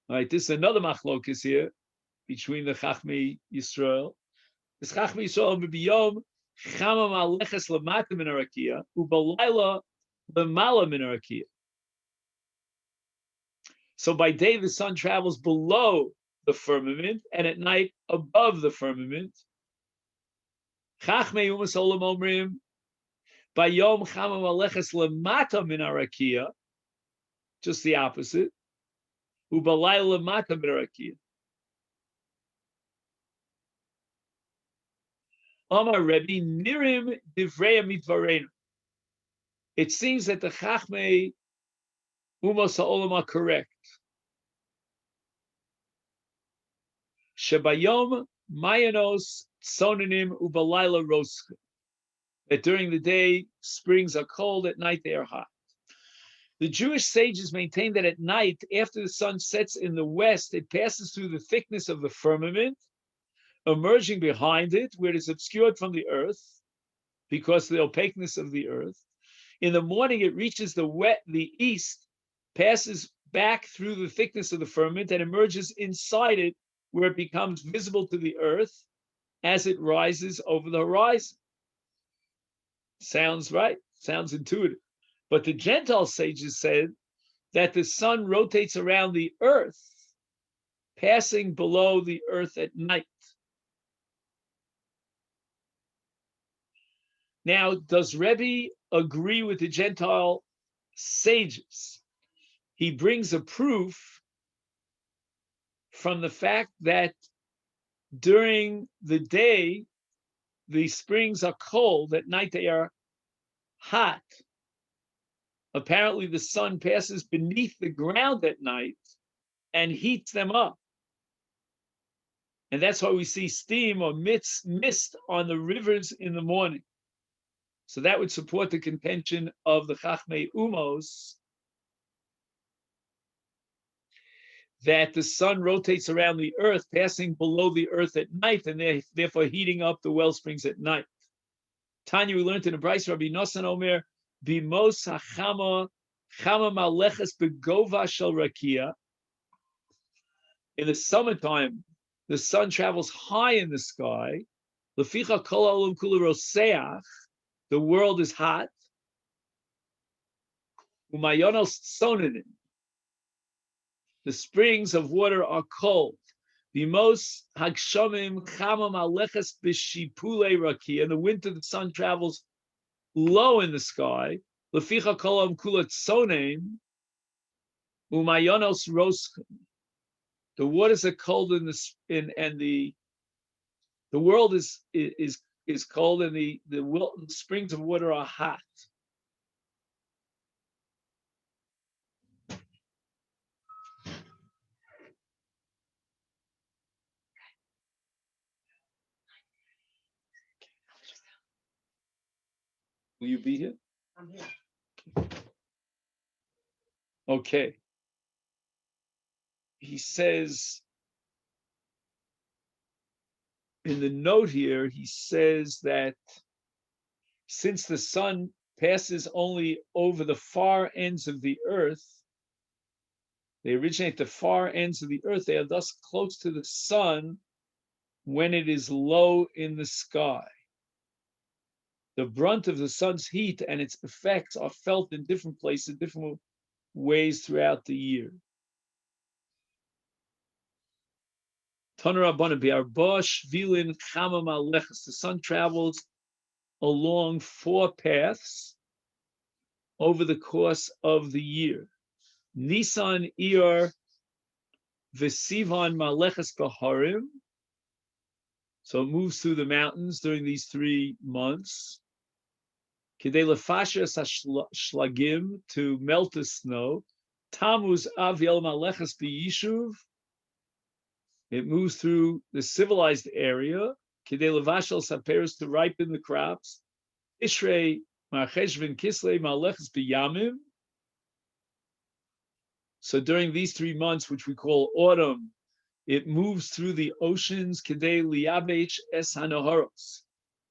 All right, this is another machlokes here between the Chachmei Yisrael. This Chachmei Yisrael B'Yom chama maleches lamata min harakia, ubalayla lemala min harakia. So by day the sun travels below the firmament, and at night above the firmament. Chachmei umas olam omrim, bayom chama maleches lamata min harakia, just the opposite. Ubalayla lamata min harakia. Amar Rebbe Nirim Divrei Mitvarenu. It seems that the Chachmei Umos HaOlam are correct. Shebayom Mayanos Tsonanim Ubalayla Roska. That during the day springs are cold, at night they are hot. The Jewish sages maintain that at night, after the sun sets in the west, it passes through the thickness of the firmament, emerging behind it, where it is obscured from the earth, because of the opaqueness of the earth. In the morning, it reaches the east, passes back through the thickness of the firmament, and emerges inside it, where it becomes visible to the earth as it rises over the horizon. Sounds right, sounds intuitive. But the Gentile sages said that the sun rotates around the earth, passing below the earth at night. Now, does Rebbe agree with the Gentile sages? He brings a proof from the fact that during the day, the springs are cold, at night they are hot. Apparently, the sun passes beneath the ground at night and heats them up. And that's why we see steam or mist on the rivers in the morning. So that would support the contention of the Chachmei Umos that the sun rotates around the earth, passing below the earth at night, and therefore heating up the well springs at night. Tanya, we learned in the Bryce, Rabbi Nosson Omer, Bimos hachama chama maleches begova shel rakia. In the summertime, the sun travels high in the sky. Leficha kol ha'olam kula roseach. The world is hot. Umayonos tsonanim. The springs of water are cold. Bimos hagshamim chama maleches b'shipule rakia. In the winter, the sun travels low in the sky. Leficha kol ha'olam kula tsonanim. Umayonos roschim. The waters are cold and the world is cold, and the springs of water are hot. Will you be here? I'm here. Okay. He says in the note here, he says that since the sun passes only over the far ends of the earth, they originate the far ends of the earth, they are thus close to the sun when it is low in the sky. The brunt of the sun's heat and its effects are felt in different places, different ways throughout the year. The sun travels along 4 paths over the course of the year. Nisan, Iyar, Vesivan, Maleches, Baharim. So it moves through the mountains during these 3 months. Kidei lefashas hashlagim, to melt the snow. Tammuz, Av, Yel, Maleches, B'yishuv. It moves through the civilized area. Kidei levashal saperos, to ripen the crops. Tishrei, Marcheshvan, Kislev, Maleches, B'yamim. So during these 3 months, which we call autumn, it moves through the oceans, Kidei liyabesh es hanaharos,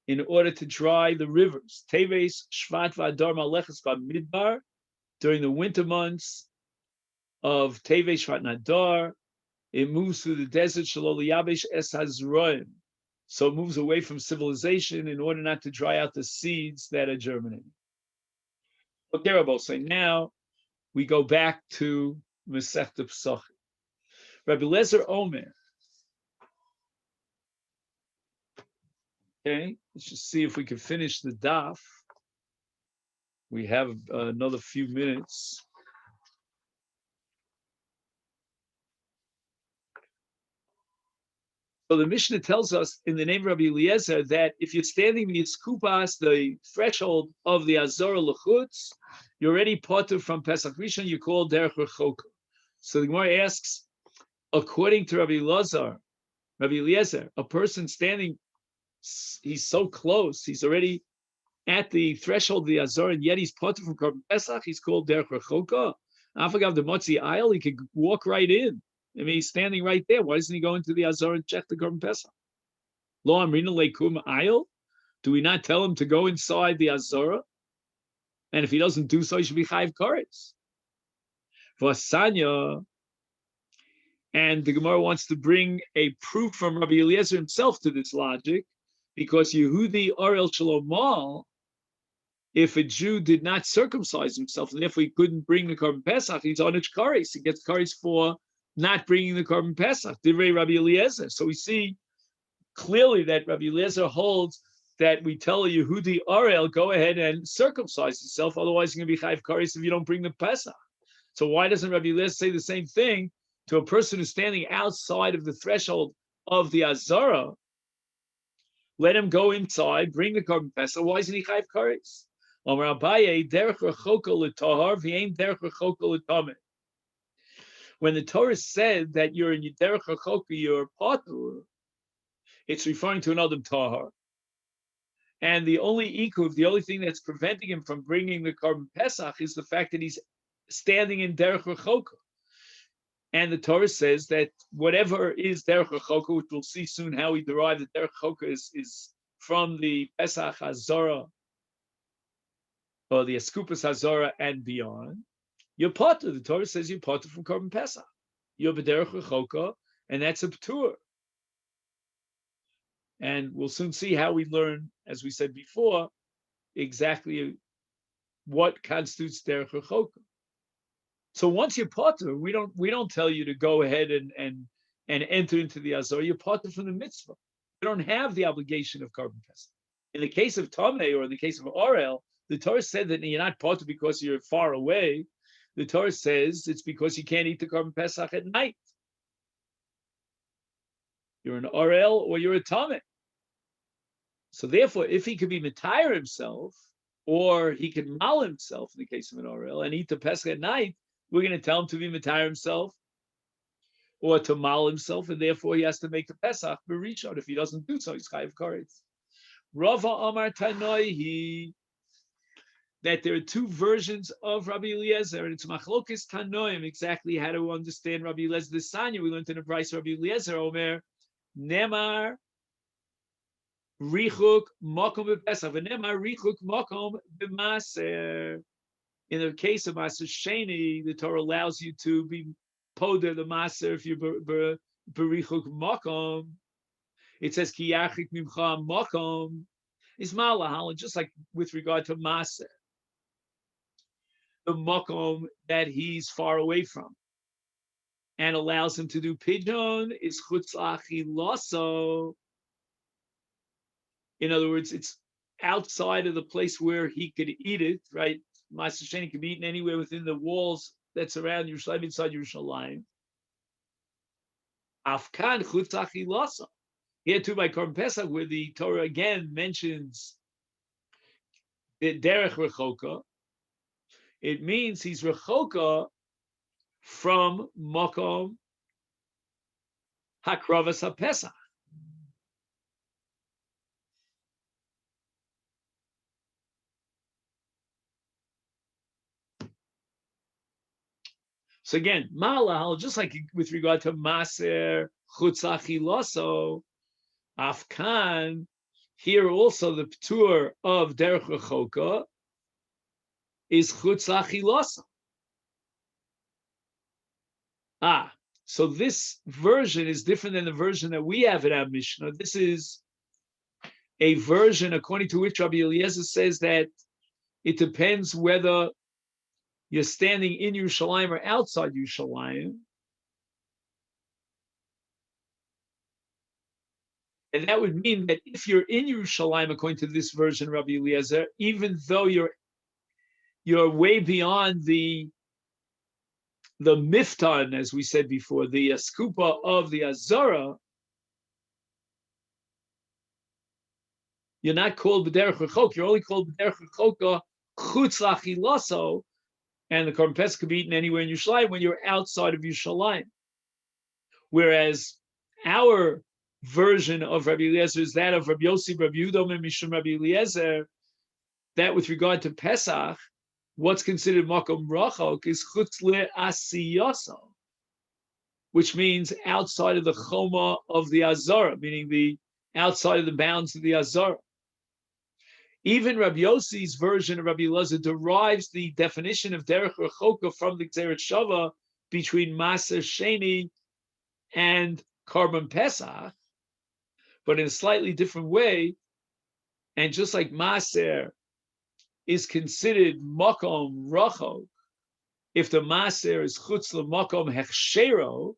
in order to dry the rivers. Teves, Shvat, Vadar, Maleches, B'midbar, during the winter months of Teves, Shvat, Nadar, it moves through the desert, Shelo liyabesh es hazroim, So it moves away from civilization in order not to dry out the seeds that are germinating. Okay, Rabbi, so now we go back to Masechet Pesachim. Rabbi Lezer Omer. Okay, let's just see if we can finish the daf. We have another few minutes. So the Mishnah tells us in the name of Rabbi Eliezer that if you're standing mitzkupas, the threshold of the Azor Lechutz, you're already potter from Pesach Rishon, you call derech rechok. So the Gemara asks, according to Rabbi Eliezer, a person standing, he's so close, he's already at the threshold of the Azor, and yet he's potter from Korban Pesach, he's called derech rechoka. Afagav the Motzi aisle, he could walk right in. I mean, he's standing right there. Why doesn't he go into the Azor and check the Korban Pesach? Lo amrina leikum aisle. Do we not tell him to go inside the Azor? And if he doesn't do so, he should be chayiv kares. Vasanya, and the Gemara wants to bring a proof from Rabbi Eliezer himself to this logic, because Yehudi Orel Shalomal, if a Jew did not circumcise himself, and therefore he couldn't bring the Korban Pesach, he's on his kares. He gets kares for not bringing the Korban Pesach, Divrei Rabbi Eliezer. So we see clearly that Rabbi Eliezer holds that we tell a Yehudi Orel, go ahead and circumcise yourself, otherwise you're going to be chayiv kares if you don't bring the Pesach. So why doesn't Rabbi Eliezer say the same thing to a person who's standing outside of the threshold of the Azara? Let him go inside, bring the Korban Pesach. Why isn't he chayiv kares? Amar Abaye, derech rechoka l'tahar v'yein derech rechoka l'tameh. When the Torah said that you're in derech rechoka, you're patur, it's referring to an Adam tahar. And the only ikuv, the only thing that's preventing him from bringing the Korban Pesach is the fact that he's standing in derech rechoka. And the Torah says that whatever is derech rechoka, which we'll see soon how we derive that derech rechoka is from the Pesach Hazorah, or the Eskupas Hazorah and beyond, you're potter. The Torah says you're potter from Korban Pesach. You're b'derech rechoka, and that's a p'tur. And we'll soon see how we learn, as we said before, exactly what constitutes derech rechoka. So once you're potter, we don't tell you to go ahead and enter into the Azor. You're potter from the mitzvah. You don't have the obligation of Korban Pesach. In the case of Tameh or in the case of Orel, the Torah said that you're not potter because you're far away. The Torah says it's because you can't eat the Korban Pesach at night. You're an Orel or you're a Tameh. So therefore, if he could be Matayr himself, or he could mal himself in the case of an Orel and eat the Pesach at night, we're going to tell him to be Matayr himself or to mal himself, and therefore he has to make the Pesach Berishon. If he doesn't do so, he's chayiv kares. Rava Amar Tanoihi, that there are two versions of Rabbi Eliezer, and it's machlokes Tanoim, exactly how to understand Rabbi Eliezer. The Sanya, we learned in the Brayso Rabbi Eliezer, Omer, Nemar, Richuk, Mokom b'Pesach, Nemar, Richuk, Mokom b'Maser. In the case of Maser Sheni, the Torah allows you to be poder the Maser if you're b'Richuk Mokom. It says, Ki yachik mimcha Mokom, is malahal, just like with regard to Maser, the Mokom that he's far away from and allows him to do pidyon is chutz achilaso. In other words, it's outside of the place where he could eat it, right? Maser Sheni can be eaten anywhere within the walls that surround Yerushalayim, inside Yerushalayim. Afkan chutz achilaso. Here too by Korban Pesach, where the Torah again mentions the derech rechoka, it means he's rechoka from makom hakravas haPesach. So again, malal, just like with regard to maser chutz achilaso, afkan, here also the p'tur of derech rechoka is chutz achilaso. So this version is different than the version that we have in our Mishnah. This is a version according to which Rabbi Eliezer says that it depends whether you're standing in Yerushalayim or outside Yerushalayim. And that would mean that if you're in Yerushalayim, according to this version, Rabbi Eliezer, even though you're way beyond the miftan, as we said before, the skupa of the Azara, you're not called b'derech rechok. You're only called b'derech rechoka chutz lachilaso, and the korban pesach could be eaten anywhere in Yerushalayim when you're outside of Yerushalayim. Whereas our version of Rabbi Eliezer is that of Rabbi Yossi, Rabbi Yudom, and Mishum Rabbi Eliezer, that with regard to Pesach, what's considered makom rachok is chutz le'asiyaso, which means outside of the choma of the Azara, meaning the outside of the bounds of the Azara. Even Rabbi Yossi's version of Rabbi Eliezer derives the definition of derech rechoka from the Gzeret Shava between Maser Sheni and Karban Pesach, but in a slightly different way. And just like Maser is considered makom rachok, if the Maser is chutz l'makom hechshero,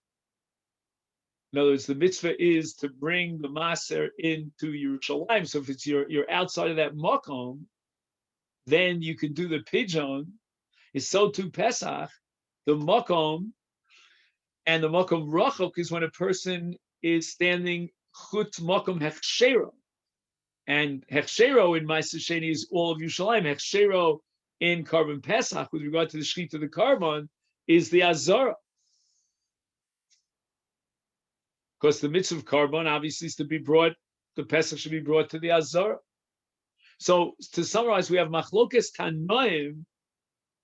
in other words, the mitzvah is to bring the Maser into Yerushalayim. So if it's you're outside of that makom, then you can do the pigeon. Is so too Pesach, the makom, and the makom rachok is when a person is standing chutz makom hechshero. And hechshero in Masechet is all of Yerushalayim. Hechshero in Karban Pesach, with regard to the shechit of the Karban, is the Azara. Because the mitzvah of Karban obviously is to be brought, the Pesach should be brought to the Azara. So to summarize, we have Machlokas Tanoim,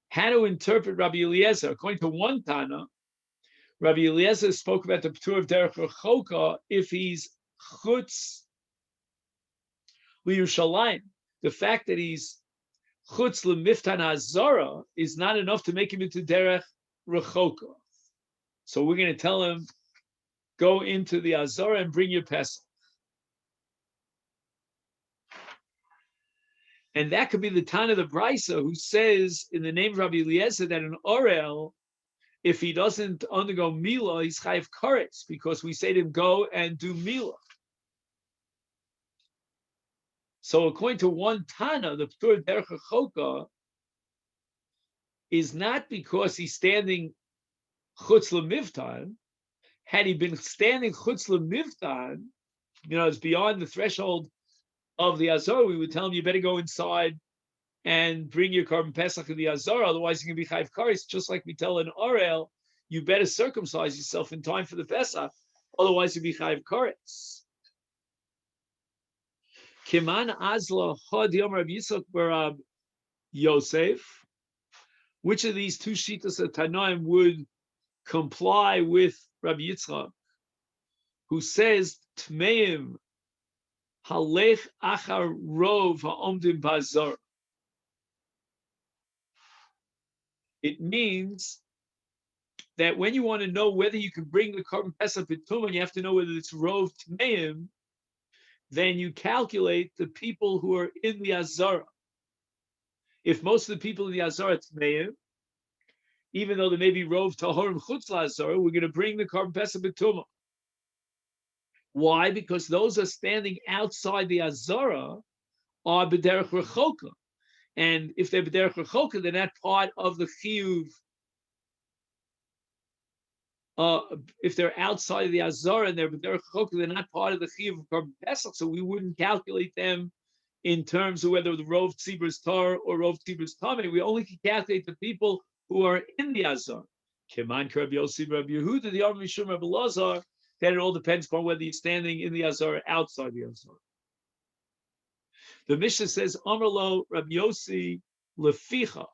how to interpret Rabbi Eliezer. According to one Tana, Rabbi Eliezer spoke about the P'tur of Derech Rechoka if he's chutz Yerushalayim. The fact that he's chutz lemiftan Azara is not enough to make him into Derech Rechoka. So we're going to tell him, go into the Azara and bring your Pesach. And that could be the Tana of the Brisa, who says in the name of Rabbi Eliezer that an Orel, if he doesn't undergo Mila, he's chayiv karetz, because we say to him, go and do Mila. So according to one Tana, the P'tur Derech HaChoka is not because he's standing chutz l'mivtan. Had he been standing chutz l'mivtan, it's beyond the threshold of the Azor, we would tell him, you better go inside and bring your Karban Pesach in the Azor, otherwise you can be chayiv karetz. Just like we tell an Orel, you better circumcise yourself in time for the Pesach, otherwise you'll be chayiv karetz. Kiman Azla Chod Yom Rabbi Yitzchak Barab Yosef. Which of these two shitas of Tanoim would comply with Rabbi Yitzchak, who says Tmeim Halech Achar Rov Ha'omdim Bazar? It means that when you want to know whether you can bring the Karban Pesach B'tumah, you have to know whether it's Rov Tmeim. Then you calculate the people who are in the Azara. If most of the people in the Azara are Tmeim, even though there may be Rov Tahorim Chutz LaAzara, we're going to bring the Karban Pesach B'tumah. Why? Because those are standing outside the Azara are B'derech Rechoka. And if they're B'derech Rechoka, they're not part of the Chiyuv. If they're outside of the Azara and they're B'derech Rechoka, they're not part of the Chiyuv of Karban Pesach, so we wouldn't calculate them in terms of whether the Rov Tzibur is Tar or Rov Tzibur is Tameh. We only can calculate the people who are in the Azar. Keman Rabbi Yossi, Rabbi Yehuda, the Yom Mishum Rabbi Lazar, then it all depends upon whether you're standing in the Azar or outside the Azar. The Mishnah says, Amarlo Rabbi Yossi lefichach.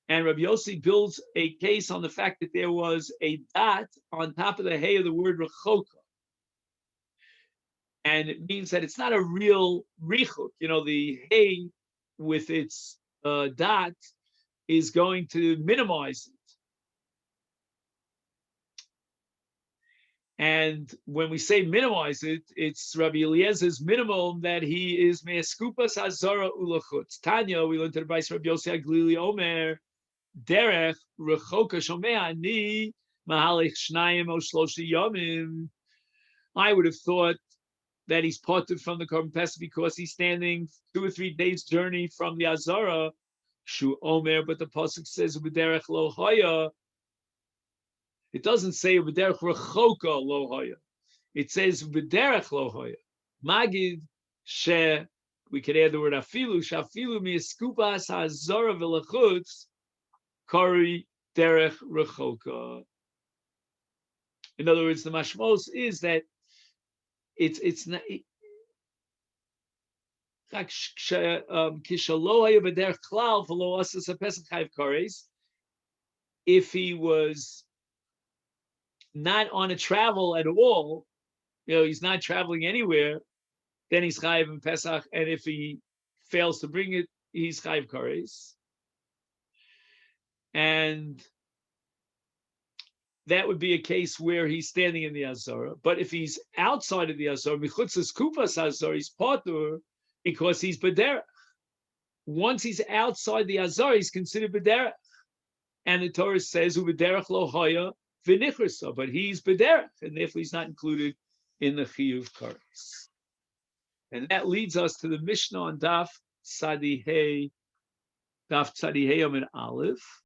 And Rabbi Yossi builds a case on the fact that there was a dot on top of the hay of the word rechoka. And it means that it's not a real richuk. The hay with its dot is going to minimize it. And when we say minimize it, it's Rabbi Eliezer's minimum that he is me'eskupas hazara ulachutz. Tanya, we learned to the Bais Rabbi Yossi Aglili Omer, derech rechoka shomea ani mahalich shnayim o shloshi yomim. I would have thought that he's parted from the Korban Pesach because he's standing 2 or 3 days journey from the Azara. Shu Omer, but the pasuk says b'derech lo haya. It doesn't say b'derech rechoka lo haya. It says b'derech lo haya. Magid she. We could add the word afilu. Shafilu mi'eskupas hazara v'lachutz kari derech rechoka. In other words, the mashmos is that it's not. If he was not on a travel at all, he's not traveling anywhere, then he's chayiv in Pesach, and if he fails to bring it, he's chayiv kares. And that would be a case where he's standing in the Azara. But if he's outside of the Azara, michutzas kupas Azara, he's patur because he's bederach. Once he's outside the Azara, he's considered bederach. And the Torah says, "U'bederach lo haya v'nichrasa," but he's bederach, and therefore he's not included in the chiyuv kares. And that leads us to the Mishnah on Daf Tzadi Hey Amid Aleph.